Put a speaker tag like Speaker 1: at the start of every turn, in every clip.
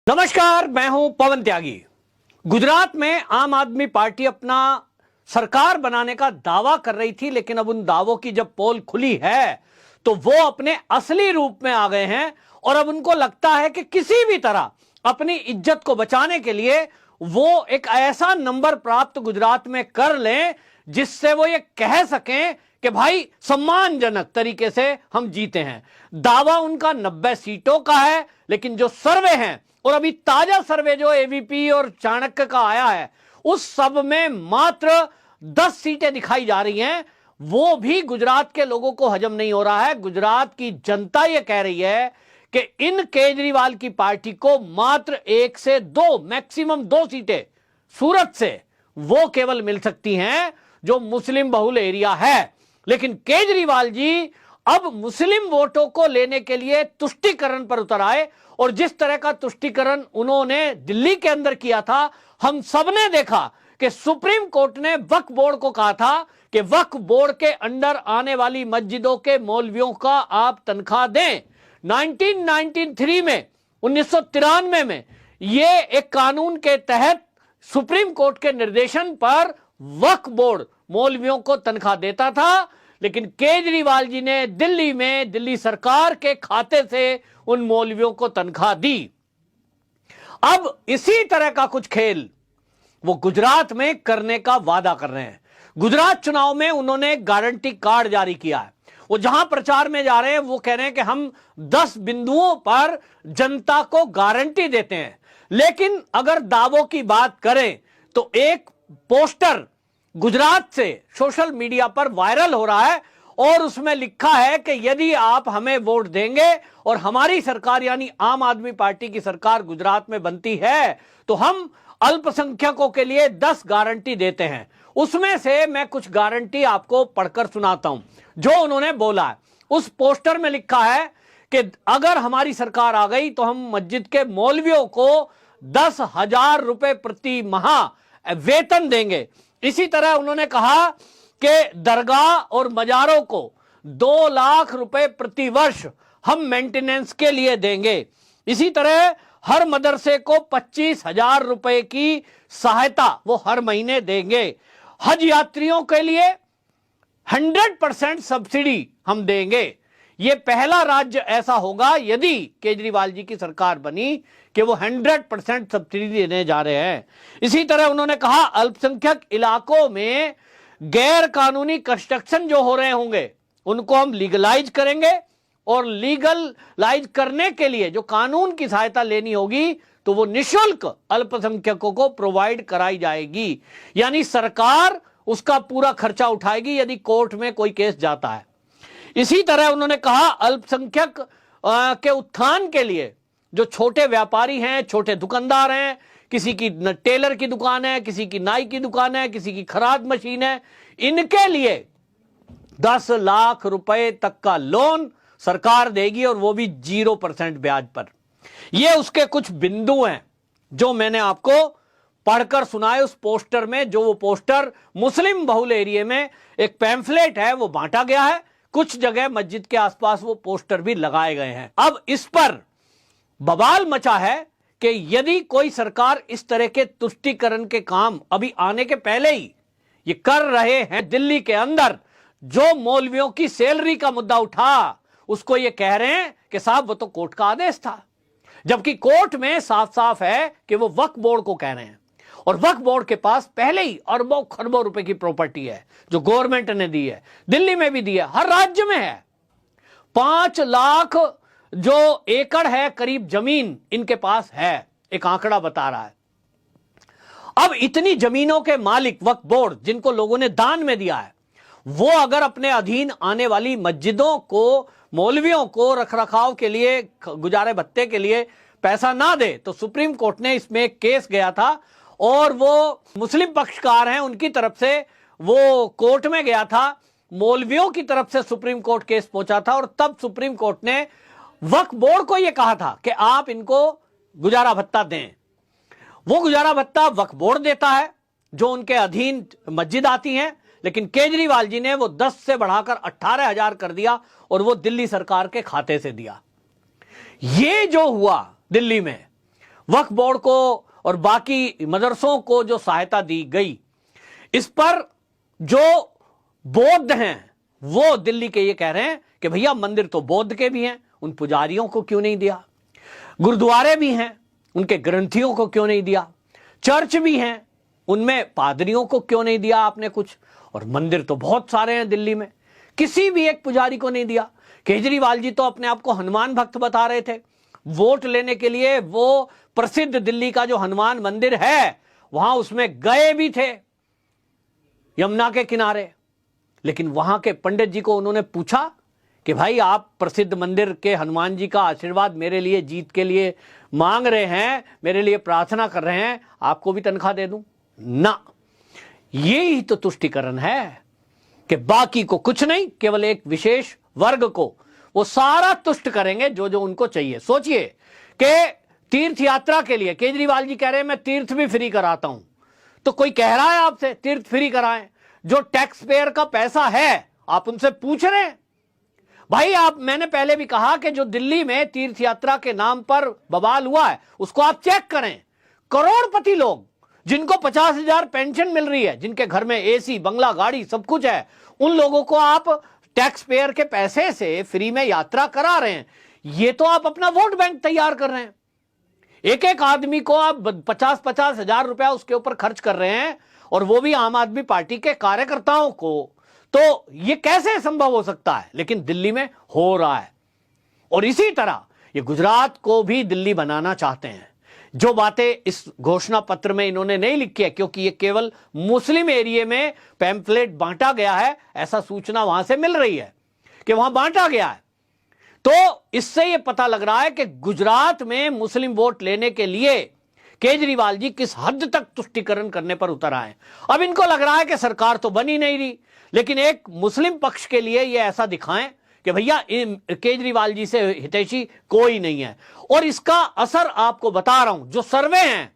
Speaker 1: नमस्कार, मैं हूं पवन त्यागी। गुजरात में आम आदमी पार्टी अपना सरकार बनाने का दावा कर रही थी, लेकिन अब उन दावों की जब पोल खुली है तो वो अपने असली रूप में आ गए हैं और अब उनको लगता है कि किसी भी तरह अपनी इज्जत को बचाने के लिए वो एक ऐसा नंबर प्राप्त गुजरात में कर लें जिससे वो ये कह सकें कि भाई सम्मानजनक तरीके से हम जीते हैं। दावा उनका 90 सीटों का है, लेकिन जो सर्वे हैं और अभी ताजा सर्वे जो एबीपी और चाणक्य का आया है उस सब में मात्र 10 सीटें दिखाई जा रही हैं। वो भी गुजरात के लोगों को हजम नहीं हो रहा है। गुजरात की जनता यह कह रही है कि इन केजरीवाल की पार्टी को मात्र 1 से 2 मैक्सिमम 2 सीटें सूरत से वो केवल मिल सकती हैं जो मुस्लिम बहुल एरिया है। लेकिन केजरीवाल जी अब मुस्लिम वोटों को लेने के लिए तुष्टीकरण पर उतर आए और जिस तरह का तुष्टीकरण उन्होंने दिल्ली के अंदर किया था, हम सबने देखा कि सुप्रीम कोर्ट ने वक्फ बोर्ड को कहा था कि वक्फ बोर्ड के अंडर आने वाली मस्जिदों के मौलवियों का आप तनख्वाह दें। 1993 में 1993 में यह एक कानून के तहत सुप्रीम कोर्ट के निर्देशन पर वक्फ बोर्ड मौलवियों को तनख्वाह देता था, लेकिन केजरीवाल जी ने दिल्ली में दिल्ली सरकार के खाते से उन मौलवियों को तनख्वाह दी। अब इसी तरह का कुछ खेल वो गुजरात में करने का वादा कर रहे हैं। गुजरात चुनाव में उन्होंने गारंटी कार्ड जारी किया है। वो जहां प्रचार में जा रहे हैं वो कह रहे हैं कि हम 10 बिंदुओं पर जनता को गारंटी देते हैं। लेकिन अगर दावों की बात करें तो एक पोस्टर गुजरात से सोशल मीडिया पर वायरल हो रहा है और उसमें लिखा है कि यदि आप हमें वोट देंगे और हमारी सरकार यानी आम आदमी पार्टी की सरकार गुजरात में बनती है तो हम अल्पसंख्यकों के लिए 10 गारंटी देते हैं। उसमें से मैं कुछ गारंटी आपको पढ़कर सुनाता हूं जो उन्होंने बोला है। उस पोस्टर में लिखा है कि अगर हमारी सरकार आ गई तो हम मस्जिद के मौलवियों को 10,000 रुपए प्रति माह वेतन देंगे। इसी तरह उन्होंने कहा कि दरगाह और मजारों को 2 लाख रुपए प्रति वर्ष हम मेंटेनेंस के लिए देंगे। इसी तरह हर मदरसे को 25,000 रुपए की सहायता वो हर महीने देंगे। हज यात्रियों के लिए 100% सब्सिडी हम देंगे। ये पहला राज्य ऐसा होगा यदि केजरीवाल जी की सरकार बनी कि वो 100% सब्सिडी देने जा रहे हैं। इसी तरह उन्होंने कहा अल्पसंख्यक इलाकों में गैर कानूनी कंस्ट्रक्शन जो हो रहे होंगे उनको हम लीगलाइज करेंगे और लीगलाइज करने के लिए जो कानून की सहायता लेनी होगी तो वो निशुल्क अल्पसंख्यकों को प्रोवाइड कराई जाएगी। यानी सरकार उसका पूरा खर्चा उठाएगी यदि कोर्ट में कोई केस जाता है। इसी तरह उन्होंने कहा अल्पसंख्यक के उत्थान के लिए जो छोटे व्यापारी हैं, छोटे दुकानदार हैं, किसी की टेलर की दुकान है, किसी की नाई की दुकान है, किसी की खराद मशीन है, इनके लिए 10 लाख रुपए तक का लोन सरकार देगी और वो भी 0% ब्याज पर। ये उसके कुछ बिंदु हैं जो मैंने आपको पढ़कर सुनाए उस पोस्टर में। जो वो पोस्टर मुस्लिम बहुल एरिया में एक पैम्फलेट है वो बांटा गया है। कुछ जगह मस्जिद के आसपास वो पोस्टर भी लगाए गए हैं। अब इस पर बवाल मचा है कि यदि कोई सरकार इस तरह के तुष्टीकरण के काम अभी आने के पहले ही ये कर रहे हैं, दिल्ली के अंदर जो मौलवियों की सैलरी का मुद्दा उठा उसको ये कह रहे हैं कि साहब वो तो कोर्ट का आदेश था, जबकि कोर्ट में साफ साफ है कि वो वक्फ बोर्ड को कह रहे हैं और वक्फ बोर्ड के पास पहले ही अरबों खरबों रुपए की प्रॉपर्टी है जो गवर्नमेंट ने दी है, दिल्ली में भी दी है, हर राज्य में है। 5 लाख जो एकड़ है करीब जमीन इनके पास है, एक आंकड़ा बता रहा है। अब इतनी जमीनों के मालिक वक्फ बोर्ड जिनको लोगों ने दान में दिया है, वो अगर अपने अधीन आने वाली मस्जिदों को मौलवियों को रखरखाव के लिए गुजारे भत्ते के लिए पैसा ना दे तो सुप्रीम कोर्ट ने इसमें एक केस गया था और वो मुस्लिम पक्षकार हैं उनकी तरफ से वो कोर्ट में गया था, मौलवियों की तरफ से सुप्रीम कोर्ट केस पहुंचा था और तब सुप्रीम कोर्ट ने वक्फ बोर्ड को यह कहा था कि आप इनको गुजारा भत्ता दें। वो गुजारा भत्ता वक्फ बोर्ड देता है जो उनके अधीन मस्जिद आती हैं, लेकिन केजरीवाल जी ने वो 10 से बढ़ाकर 18,000 कर दिया और वो दिल्ली सरकार के खाते से दिया। ये जो हुआ दिल्ली में वक्फ बोर्ड को और बाकी मदरसों को जो सहायता दी गई, इस पर जो बौद्ध हैं वो दिल्ली के ये कह रहे हैं कि भैया मंदिर तो बौद्ध के भी हैं, उन पुजारियों को क्यों नहीं दिया? गुरुद्वारे भी हैं, उनके ग्रंथियों को क्यों नहीं दिया? चर्च भी हैं, उनमें पादरियों को क्यों नहीं दिया आपने कुछ? और मंदिर तो बहुत सारे हैं दिल्ली में, किसी भी एक पुजारी को नहीं दिया। केजरीवाल जी तो अपने आप को हनुमान भक्त बता रहे थे, वोट लेने के लिए वो प्रसिद्ध दिल्ली का जो हनुमान मंदिर है वहां उसमें गए भी थे, यमुना के किनारे। लेकिन वहां के पंडित जी को उन्होंने पूछा कि भाई आप प्रसिद्ध मंदिर के हनुमान जी का आशीर्वाद मेरे लिए जीत के लिए मांग रहे हैं, मेरे लिए प्रार्थना कर रहे हैं, आपको भी तनख्वाह दे दूं ना? यही तो तुष्टिकरण है कि बाकी को कुछ नहीं, केवल एक विशेष वर्ग को वो सारा तुष्ट करेंगे जो जो उनको चाहिए। सोचिए कि तीर्थ यात्रा के लिए केजरीवाल जी कह रहे हैं मैं तीर्थ भी फ्री कराता हूं, तो कोई कह रहा है आपसे तीर्थ फ्री कराएं? जो टैक्स पेयर का पैसा है आप उनसे पूछ रहे हैं? भाई आप, मैंने पहले भी कहा कि जो दिल्ली में तीर्थ यात्रा के नाम पर बवाल हुआ है उसको आप चेक करें। करोड़पति लोग जिनको 50,000 पेंशन मिल रही है, जिनके घर में एसी, बंगला, गाड़ी सब कुछ है, उन लोगों को आप टैक्स पेयर के पैसे से फ्री में यात्रा करा रहे हैं। ये तो आप अपना वोट बैंक तैयार कर रहे हैं। एक एक आदमी को आप 50-50 हजार रुपया उसके ऊपर खर्च कर रहे हैं, और वो भी आम आदमी पार्टी के कार्यकर्ताओं को। तो ये कैसे संभव हो सकता है? लेकिन दिल्ली में हो रहा है। और इसी तरह ये गुजरात को भी दिल्ली बनाना चाहते हैं। जो बातें इस घोषणा पत्र में इन्होंने नहीं लिखी है, क्योंकि ये केवल मुस्लिम एरिया में पैम्फलेट बांटा गया है, ऐसा सूचना वहां से मिल रही है कि वहां बांटा गया है। तो इससे यह पता लग रहा है कि गुजरात में मुस्लिम वोट लेने के लिए केजरीवाल जी किस हद तक तुष्टीकरण करने पर उतर आए। अब इनको लग रहा है कि सरकार तो बन ही नहीं रही, लेकिन एक मुस्लिम पक्ष के लिए यह ऐसा दिखाएं कि भैया केजरीवाल जी से हितैषी कोई नहीं है। और इसका असर आपको बता रहा हूं, जो सर्वे हैं,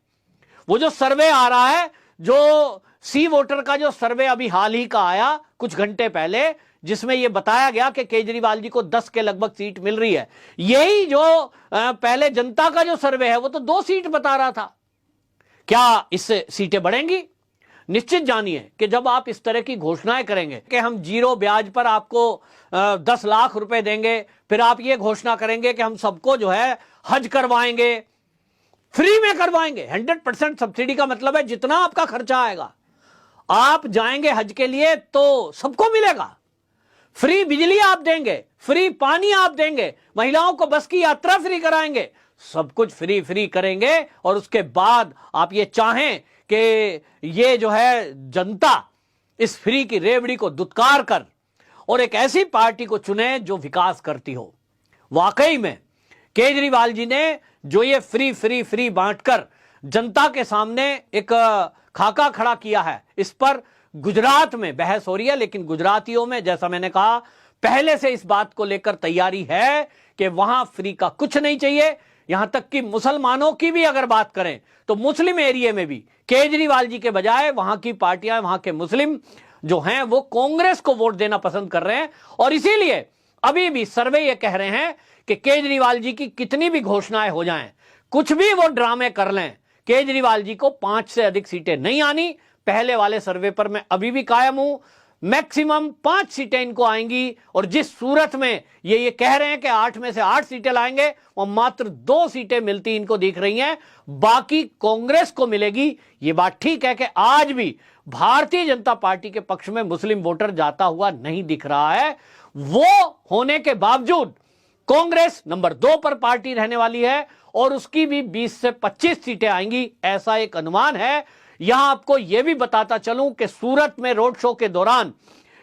Speaker 1: वो जो सर्वे आ रहा है, जो सी वोटर का जो सर्वे अभी हाल ही का आया कुछ घंटे पहले, जिसमें यह बताया गया कि केजरीवाल जी को 10 के लगभग सीट मिल रही है। यही जो पहले जनता का जो सर्वे है वो तो 2 सीट बता रहा था। क्या इससे सीटें बढ़ेंगी? निश्चित जानिए कि जब आप इस तरह की घोषणाएं करेंगे कि हम 0 ब्याज पर आपको 10 लाख रुपए देंगे, फिर आप ये घोषणा करेंगे कि हम सबको जो है हज करवाएंगे, फ्री में करवाएंगे, 100% सब्सिडी का मतलब है जितना आपका खर्चा आएगा, आप जाएंगे हज के लिए तो सबको मिलेगा। फ्री बिजली आप देंगे, फ्री पानी आप देंगे, महिलाओं को बस की यात्रा फ्री कराएंगे, सब कुछ फ्री करेंगे। और उसके बाद आप ये चाहें कि ये जो है जनता इस फ्री की रेवड़ी को दुत्कार कर और एक ऐसी पार्टी को चुने जो विकास करती हो। वाकई में केजरीवाल जी ने जो ये फ्री बांटकर जनता के सामने एक खाका खड़ा किया है, इस पर गुजरात में बहस हो रही है। लेकिन गुजरातियों में, जैसा मैंने कहा, पहले से इस बात को लेकर तैयारी है कि वहां फ्री का कुछ नहीं चाहिए। यहां तक कि मुसलमानों की भी अगर बात करें तो मुस्लिम एरिया में भी केजरीवाल जी के बजाय वहां की पार्टियां, वहां के मुस्लिम जो हैं वो कांग्रेस को वोट देना पसंद कर रहे हैं। और इसीलिए अभी भी सर्वे ये कह रहे हैं कि केजरीवाल जी की कितनी भी घोषणाएं हो जाएं, कुछ भी वो ड्रामे कर लें, केजरीवाल जी को 5 से अधिक सीटें नहीं आनी। पहले वाले सर्वे पर मैं अभी भी कायम हूं, मैक्सिमम 5 सीटें इनको आएंगी। और जिस सूरत में ये कह रहे हैं कि 8 में से 8 सीटें लाएंगे, वो मात्र 2 सीटें मिलती इनको दिख रही हैं, बाकी कांग्रेस को मिलेगी। ये बात ठीक है कि आज भी भारतीय जनता पार्टी के पक्ष में मुस्लिम वोटर जाता हुआ नहीं दिख रहा है। वो होने के बावजूद कांग्रेस नंबर 2 पर पार्टी रहने वाली है और उसकी भी 20 से 25 सीटें आएंगी, ऐसा एक अनुमान है। यहां आपको यह भी बताता चलूं कि सूरत में रोड शो के दौरान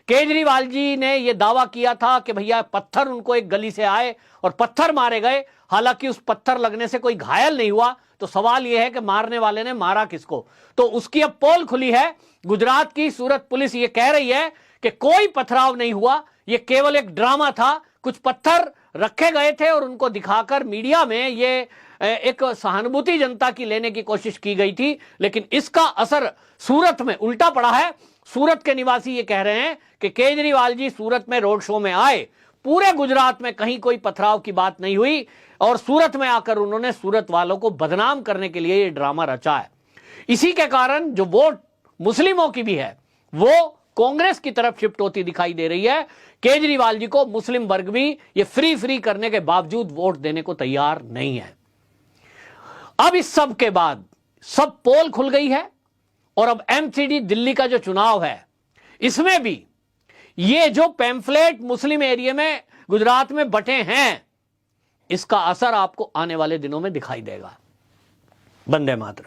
Speaker 1: केजरीवाल जी ने यह दावा किया था कि भैया पत्थर उनको एक गली से आए और पत्थर मारे गए। हालांकि उस पत्थर लगने से कोई घायल नहीं हुआ। तो सवाल यह है कि मारने वाले ने मारा किसको? तो उसकी अब पोल खुली है। गुजरात की सूरत पुलिस यह कह रही है कि कोई पथराव नहीं हुआ, यह केवल एक ड्रामा था। कुछ पत्थर रखे गए थे और उनको दिखाकर मीडिया में ये एक सहानुभूति जनता की लेने की कोशिश की गई थी, लेकिन इसका असर सूरत में उल्टा पड़ा है। सूरत के निवासी ये कह रहे हैं कि केजरीवाल जी सूरत में रोड शो में आए, पूरे गुजरात में कहीं कोई पथराव की बात नहीं हुई और सूरत में आकर उन्होंने सूरत वालों को बदनाम करने के लिए यह ड्रामा रचा है। इसी के कारण जो वोट मुस्लिमों की भी है वो कांग्रेस की तरफ शिफ्ट होती दिखाई दे रही है। केजरीवाल जी को मुस्लिम वर्ग भी ये फ्री करने के बावजूद वोट देने को तैयार नहीं है। अब इस सब के बाद सब पोल खुल गई है और अब एमसीडी दिल्ली का जो चुनाव है इसमें भी ये जो पैम्फलेट मुस्लिम एरिया में गुजरात में बटे हैं इसका असर आपको आने वाले दिनों में दिखाई देगा। वंदे मातरम।